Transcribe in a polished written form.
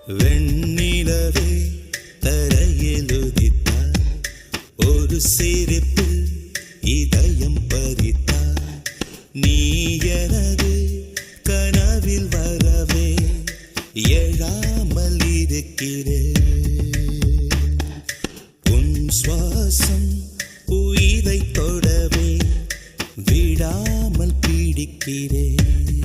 வெண்ணிலவே தரையில் உதித்தார், ஒரு சிரிப்பு இதயம் பறித்தார். நீ எனது கனவில் வரவே எழாமல் இருக்கிறேன். உன் சுவாசம் உயிரை தொடவே விடாமல் பிடிக்கிறேன்.